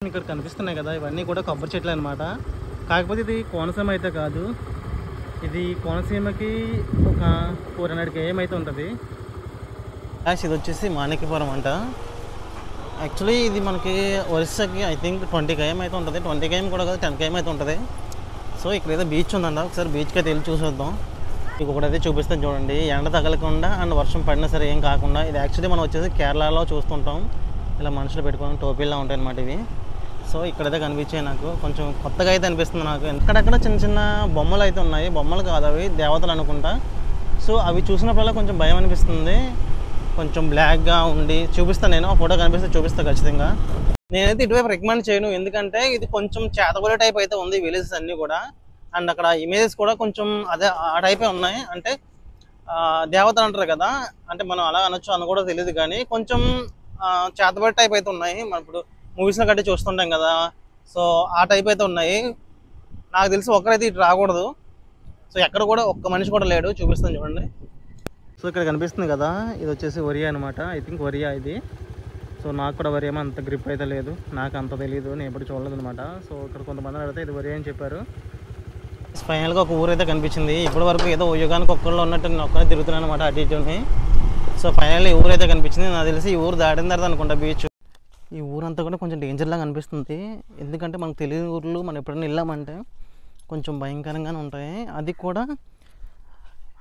ఇక్కడ కనిపిస్తున్నాయి కదా, ఇవన్నీ కూడా కొబ్బరి చెట్లు అనమాట. కాకపోతే ఇది కోనసీమ అయితే కాదు, ఇది కోనసీమకి ఒక 400 km అయితే ఉంటుంది. ఇది వచ్చేసి మాణిక్యపురం అంట. యాక్చువల్లీ ఇది మనకి ఒరిస్సాకి ఐ థింక్ 20 km అయితే ఉంటుంది. 20 km కూడా కాదు, 10 km అయితే ఉంటుంది. సో ఇక్కడ ఏదో బీచ్ ఉందంట, ఒకసారి బీచ్కి అయితే వెళ్ళి చూసేద్దాం. మీకు ఒకటైతే చూపిస్తాను చూడండి, ఎండ తగలకుండా అండ్ వర్షం పడినా సరే ఏం కాకుండా. ఇది యాక్చువల్లీ మనం వచ్చేసి కేరళలో చూస్తుంటాం, ఇలా మనుషులు పెట్టుకొని టోపీలా ఉంటాయి అన్నమాట ఇవి. సో ఇక్కడైతే కనిపించాయి, నాకు కొంచెం కొత్తగా అయితే అనిపిస్తుంది నాకు. ఎక్కడెక్కడ చిన్న చిన్న బొమ్మలు అయితే ఉన్నాయి, బొమ్మలు కాదు అవి దేవతలు అనుకుంటా. సో అవి చూసినప్పుడల్లా కొంచెం భయం అనిపిస్తుంది, కొంచెం బ్లాక్గా ఉండి. చూపిస్తాను నేను, ఫోటో కనిపిస్తే చూపిస్తాను ఖచ్చితంగా. నేనైతే ఇటువైపు రికమెండ్ చేయను, ఎందుకంటే ఇది కొంచెం చేతబడి టైప్ అయితే ఉంది విలేజెస్ అన్నీ కూడా. అండ్ అక్కడ ఇమేజెస్ కూడా కొంచెం అదే ఆ టైపే ఉన్నాయి. అంటే దేవతలు అంటారు కదా, అంటే మనం అలా అనొచ్చు అని కూడా తెలియదు, కానీ కొంచెం చేతబడి టైప్ అయితే ఉన్నాయి. మనం ఇప్పుడు మూవీస్లో కట్టి చూస్తుంటాం కదా, సో ఆ టైప్ అయితే ఉన్నాయి. నాకు తెలిసి ఒక్కరైతే ఇటు రాకూడదు. సో ఎక్కడ కూడా ఒక్క మనిషి కూడా లేడు. చూపిస్తాను చూడండి. సో ఇక్కడ కనిపిస్తుంది కదా, ఇది వచ్చేసి ఒరియా అనమాట. ఐ థింక్ ఒరియా ఇది. సో నాకు కూడా ఒరియా అంత గ్రిప్ అయితే లేదు, నాకు అంత తెలియదు, నేను ఎప్పుడు చూడలేదు అనమాట. సో ఇక్కడ కొంతమంది అడిగితే ఇది ఒరియా అని చెప్పారు. ఫైనల్గా ఒక ఊరు అయితే కనిపించింది. ఇప్పటి వరకు ఏదో యుగానికి ఒక్కళ్ళు ఉన్నట్టు నేను ఒక్కనే తిరుగుతున్నాను అనమాట అటు ఇటుని. సో ఫైనల్లీ ఊరు అయితే కనిపించింది. నాకు తెలిసి ఈ ఊరు దాటిన తర్వాత అనుకుంటా బీచ్. ఈ ఊరంతా కూడా కొంచెం డేంజర్ లాగా అనిపిస్తుంది, ఎందుకంటే మనకు తెలియని ఊర్లు మనం ఎప్పుడైనా వెళ్ళామంటే కొంచెం భయంకరంగానే ఉంటాయి. అది కూడా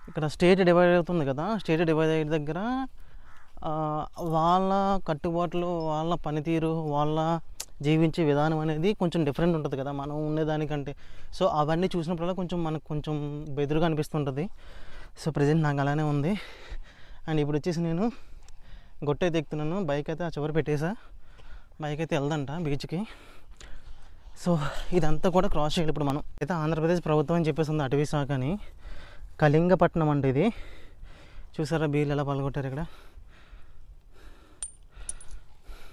ఇక్కడ స్టేట్ డివైడ్ అవుతుంది కదా, స్టేట్ డివైడ్ అయ్యే దగ్గర వాళ్ళ కట్టుబాట్లు, వాళ్ళ పనితీరు, వాళ్ళ జీవించే విధానం అనేది కొంచెం డిఫరెంట్ ఉంటుంది కదా మనం ఉండేదానికంటే. సో అవన్నీ చూసినప్పుడల్లా కొంచెం మనకు కొంచెం బెదురుగా అనిపిస్తుంటుంది. సో ప్రజెంట్ నాకు అలానే ఉంది. అండ్ ఇప్పుడు వచ్చేసి నేను గొట్టె అయితే ఎక్కుతున్నాను. బైక్ అయితే ఆ చివరి పెట్టేసా, బైక్ అయితే వెళ్దంట బీచ్కి. సో ఇదంతా కూడా క్రాస్ చేయాలి ఇప్పుడు మనం. అయితే ఆంధ్రప్రదేశ్ ప్రభుత్వం అని చెప్పేసి ఉంది, అటవీ శాఖ అని. కళింగపట్నం అంటే ఇది. చూసారా బీర్లు ఎలా పాల్గొట్టారు ఇక్కడ.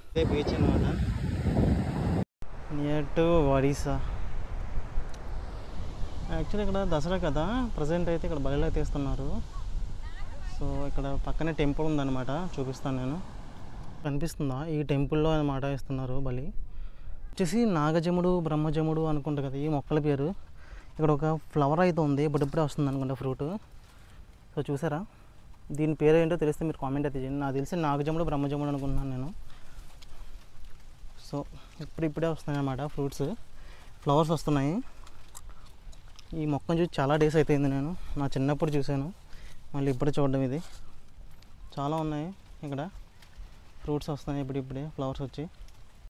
ఇదే బీచ్ అనమాట, నియర్ టు ఒడిస్సా. యాక్చువల్లీ ఇక్కడ దసరా కదా, ప్రజెంట్ అయితే ఇక్కడ బలిలో తీస్తున్నారు. సో ఇక్కడ పక్కనే టెంపుల్ ఉందన్నమాట, చూపిస్తాను నేను. కనిపిస్తుందా, ఈ టెంపుల్లో అనమాట ఇస్తున్నారు బలి. వచ్చేసి నాగజముడు బ్రహ్మజముడు అనుకుంటా కదా ఈ మొక్కల పేరు. ఇక్కడ ఒక ఫ్లవర్ అయితే ఉంది, ఇప్పుడిప్పుడే వస్తుంది అనుకుంటా ఫ్రూట్. సో చూసారా, దీని పేరు ఏంటో తెలిస్తే మీరు కామెంట్ అయితే చేయండి. నాకు తెలిసి నాగజముడు బ్రహ్మజముడు అనుకుంటున్నాను నేను. సో ఇప్పుడే వస్తున్నాయి అన్నమాట ఫ్రూట్స్, ఫ్లవర్స్ వస్తున్నాయి. ఈ మొక్కను చూసి చాలా డేస్ అయిపోయింది, నేను నా చిన్నప్పుడు చూశాను, మళ్ళీ ఇప్పుడు చూడడం. ఇది చాలా ఉన్నాయి ఇక్కడ ఫ్రూట్స్ వస్తున్నాయి ఇప్పుడే ఫ్లవర్స్ వచ్చి.